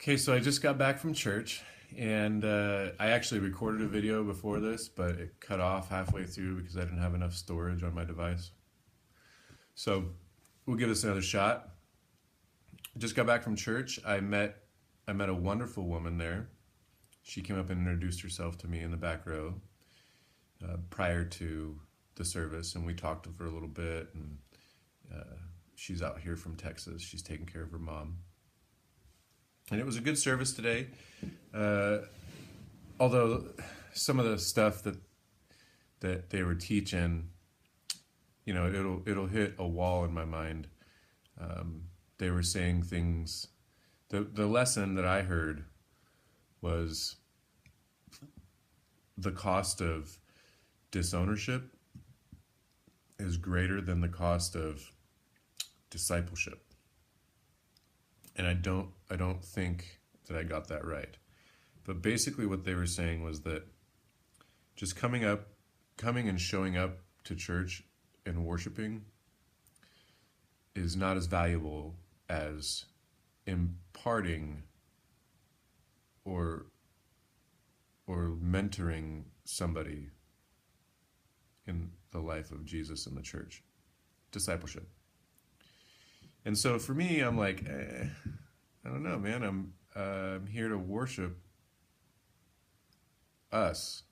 Okay, so I just got back from church, and I actually recorded a video before this, but it cut off halfway through because I didn't have enough storage on my device. So we'll give this another shot. Just got back from church. I met a wonderful woman there. She came up and introduced herself to me in the back row prior to the service, and we talked for a little bit. And she's out here from Texas. She's taking care of her mom. And it was a good service today. Although some of the stuff that they were teaching, it'll hit a wall in my mind. They were saying things. The lesson that I heard was the cost of disownership is greater than the cost of discipleship. And I don't think that I got that right. But basically what they were saying was that just coming and showing up to church and worshiping is not as valuable as imparting or mentoring somebody in the life of Jesus in the church. Discipleship. And so for me, I'm like, I don't know, man. I'm here to worship us,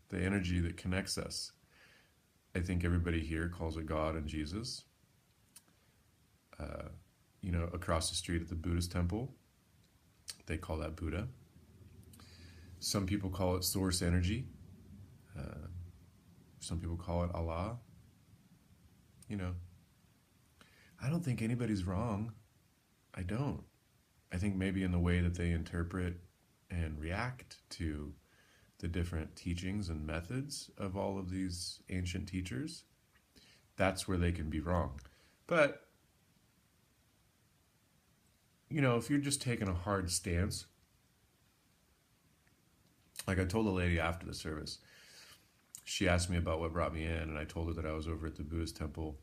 the energy that connects us. I think everybody here calls it God and Jesus. Across the street at the Buddhist temple, they call that Buddha. Some people call it source energy. Some people call it Allah. I don't think anybody's wrong. I don't. I think maybe in the way that they interpret and react to the different teachings and methods of all of these ancient teachers, that's where they can be wrong. But, if you're just taking a hard stance, like I told the lady after the service, she asked me about what brought me in, and I told her that I was over at the Buddhist temple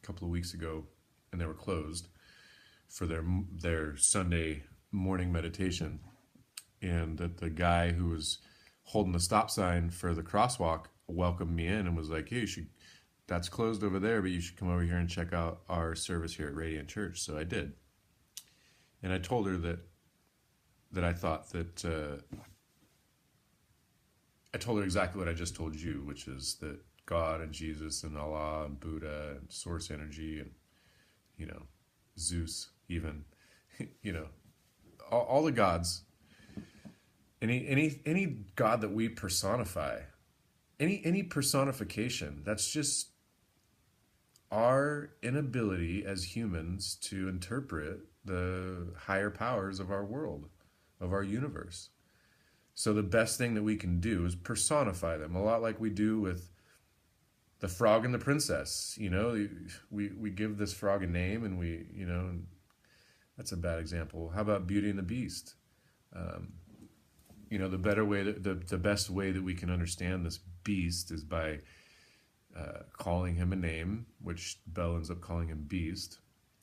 a couple of weeks ago, and they were closed for their Sunday morning meditation, and that the guy who was holding the stop sign for the crosswalk welcomed me in and was like, hey, that's closed over there, but you should come over here and check out our service here at Radiant Church. So I did. And I told her that I thought that I told her exactly what I just told you, which is that God and Jesus and Allah and Buddha and source energy and Zeus even, all the gods, any god that we personify, any personification, that's just our inability as humans to interpret the higher powers of our world, of our universe. So the best thing that we can do is personify them, a lot like we do with the frog and the princess. We give this frog a name, and that's a bad example. How about Beauty and the Beast? The better way, the best way that we can understand this beast is by calling him a name, which Belle ends up calling him Beast.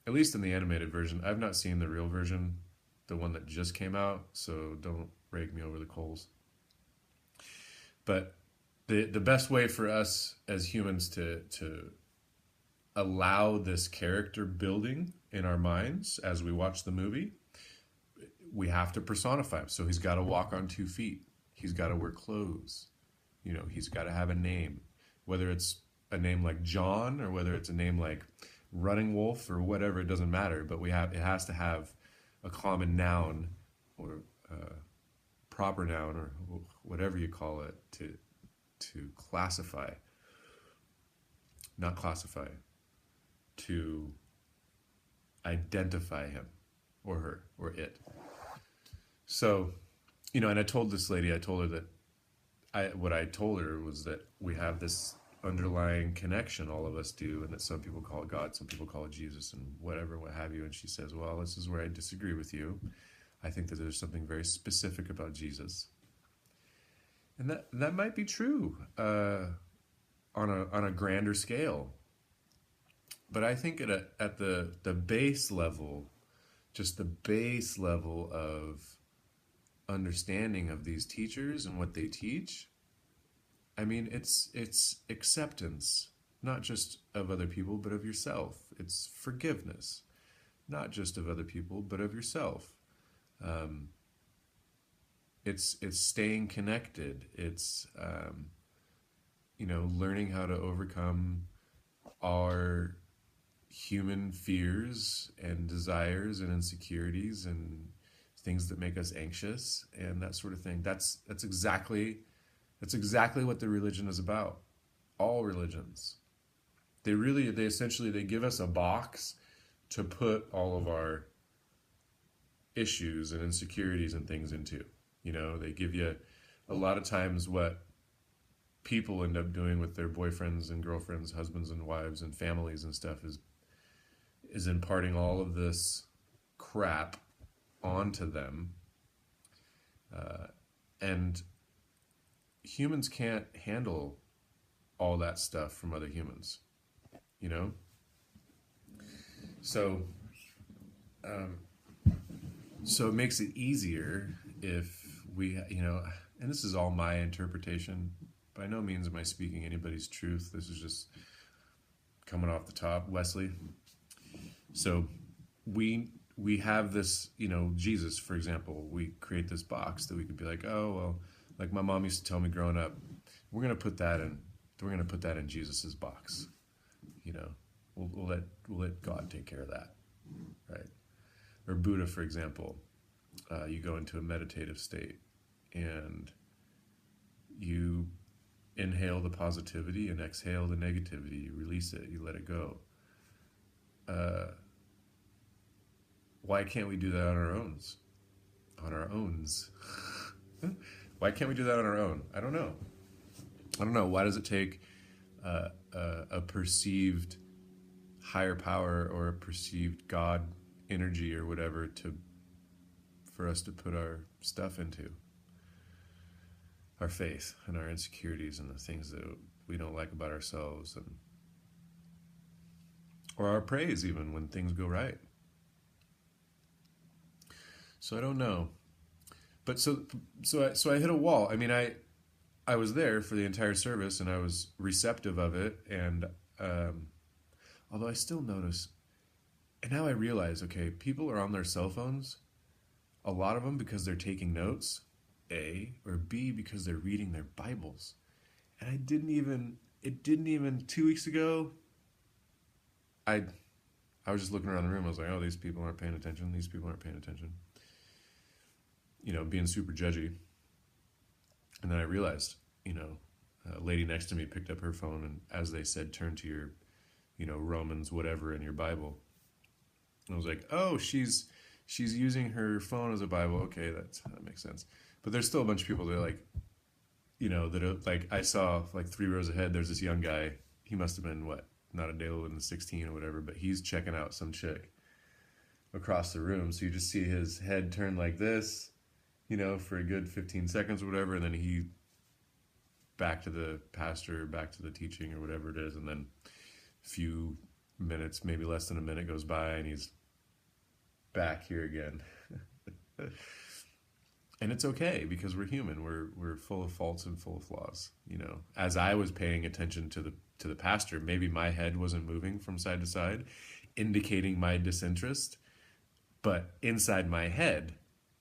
At least in the animated version. I've not seen the real version, the one that just came out, so don't rake me over the coals. But the best way for us as humans to allow this character building in our minds as we watch the movie, we have to personify him. So he's got to walk on 2 feet. He's got to wear clothes. He's got to have a name, whether it's a name like John or whether it's a name like Running Wolf or whatever. It doesn't matter. But it has to have a common noun or proper noun or whatever you call it to classify, not classify, to identify him or her or it. So, and I told this lady, I told her that what I told her was that we have this underlying connection, all of us do, and that some people call it God, some people call it Jesus, and whatever, what have you. And she says, well, this is where I disagree with you. I think that there's something very specific about Jesus. And that might be true on a grander scale. But I think at the base level, just the base level of understanding of these teachers and what they teach. I mean, it's acceptance, not just of other people, but of yourself. It's forgiveness, not just of other people, but of yourself. Um, it's staying connected. It's learning how to overcome our human fears and desires and insecurities and things that make us anxious and that sort of thing. That's exactly what the religion is about. All religions. They give us a box to put all of our issues and insecurities and things into. They give you a lot of times what people end up doing with their boyfriends and girlfriends, husbands and wives and families and stuff is imparting all of this crap onto them. And humans can't handle all that stuff from other humans, you know? So, um, so it makes it easier if we, and this is all my interpretation. By no means am I speaking anybody's truth. This is just coming off the top, Wesley. So we have this, Jesus, for example, we create this box that we could be like, oh, well, like my mom used to tell me growing up, we're going to put that in Jesus's box. We'll let God take care of that. Right. Or Buddha, for example, you go into a meditative state and you inhale the positivity and exhale the negativity. You release it. You let it go. Why can't we do that on our own? On our owns? Why can't we do that on our own? I don't know. Why does it take a perceived higher power or a perceived God energy or whatever for us to put our stuff into? Our faith and our insecurities and the things that we don't like about ourselves, or our praise even when things go right. So I don't know, but so I hit a wall. I mean, I was there for the entire service and I was receptive of it, and although I still notice, and now I realize, okay, people are on their cell phones, a lot of them because they're taking notes, A, or B, because they're reading their Bibles. And it didn't even 2 weeks ago, I was just looking around the room. I was like, oh, these people aren't paying attention. These people aren't paying attention. Being super judgy. And then I realized, a lady next to me picked up her phone and as they said, turn to your, Romans, whatever in your Bible. And I was like, oh, she's using her phone as a Bible. Okay, that makes sense. But there's still a bunch of people that are like, that are like, I saw like 3 rows ahead, there's this young guy. He must have been, not a day older than 16 or whatever, but he's checking out some chick across the room. So you just see his head turn like this, for a good 15 seconds or whatever. And then he back to the pastor, back to the teaching or whatever it is. And then a few minutes, maybe less than a minute goes by and he's back here again. And it's okay because we're human. We're full of faults and full of flaws. As I was paying attention to the pastor, maybe my head wasn't moving from side to side, indicating my disinterest. But inside my head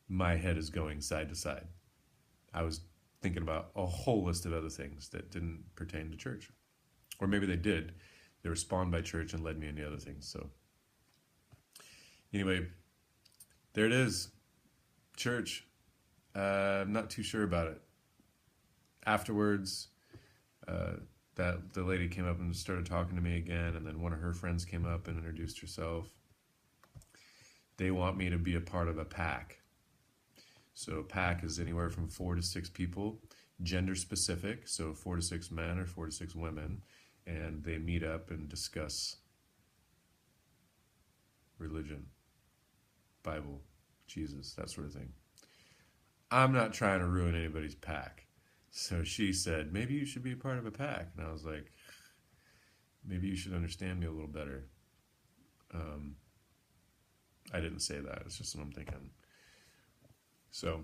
is going side to side. I was thinking about a whole list of other things that didn't pertain to church, or maybe they did. They were spawned by church and led me into other things. So anyway, there it is, church. I'm not too sure about it. Afterwards, that the lady came up and started talking to me again, and then one of her friends came up and introduced herself. They want me to be a part of a pack. So a pack is anywhere from 4 to 6 people, gender specific, so 4 to 6 men or 4 to 6 women, and they meet up and discuss religion, Bible, Jesus, that sort of thing. I'm not trying to ruin anybody's pack. So she said, maybe you should be a part of a pack. And I was like, maybe you should understand me a little better. I didn't say that. It's just what I'm thinking. So,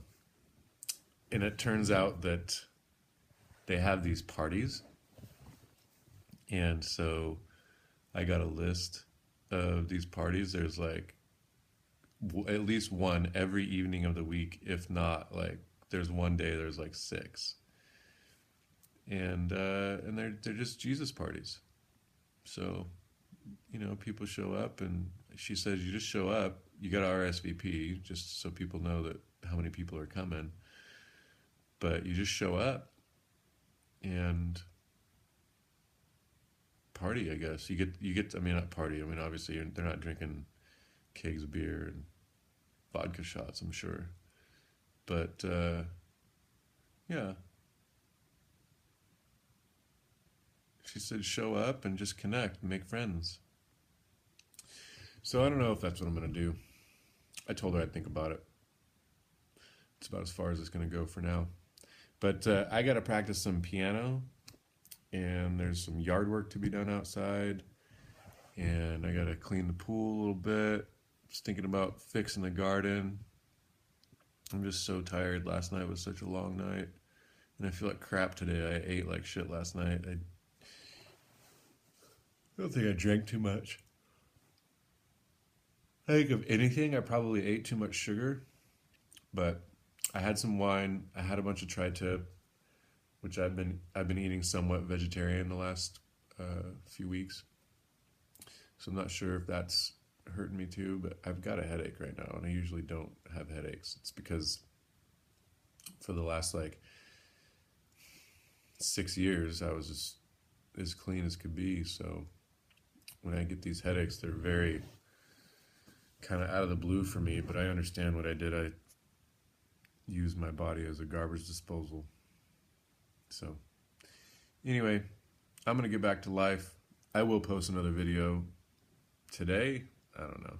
and it turns out that they have these parties. And so I got a list of these parties. There's like at least one every evening of the week. If not, like there's one day there's like six. And they're just Jesus parties. So, people show up, and she says you just show up. You got to RSVP just so people know that how many people are coming. But you just show up and party, I guess. You get. I mean, not party. I mean, obviously they're not drinking kegs of beer and vodka shots, I'm sure. But yeah, she said show up and just connect, and make friends. So I don't know if that's what I'm gonna do. I told her I'd think about it. It's about as far as it's gonna go for now. But I gotta practice some piano, and there's some yard work to be done outside, and I gotta clean the pool a little bit. Just thinking about fixing the garden. I'm just so tired. Last night was such a long night, and I feel like crap today. I ate like shit last night. I don't think I drank too much. I think if anything, I probably ate too much sugar, but I had some wine. I had a bunch of tri-tip, which I've been eating somewhat vegetarian the last few weeks. So I'm not sure if that's hurting me too, but I've got a headache right now, and I usually don't have headaches. It's because for the last like 6 years, I was just as clean as could be. So when I get these headaches, they're very kind of out of the blue for me, but I understand what I did. I used my body as a garbage disposal. So anyway, I'm going to get back to life. I will post another video today. I don't know.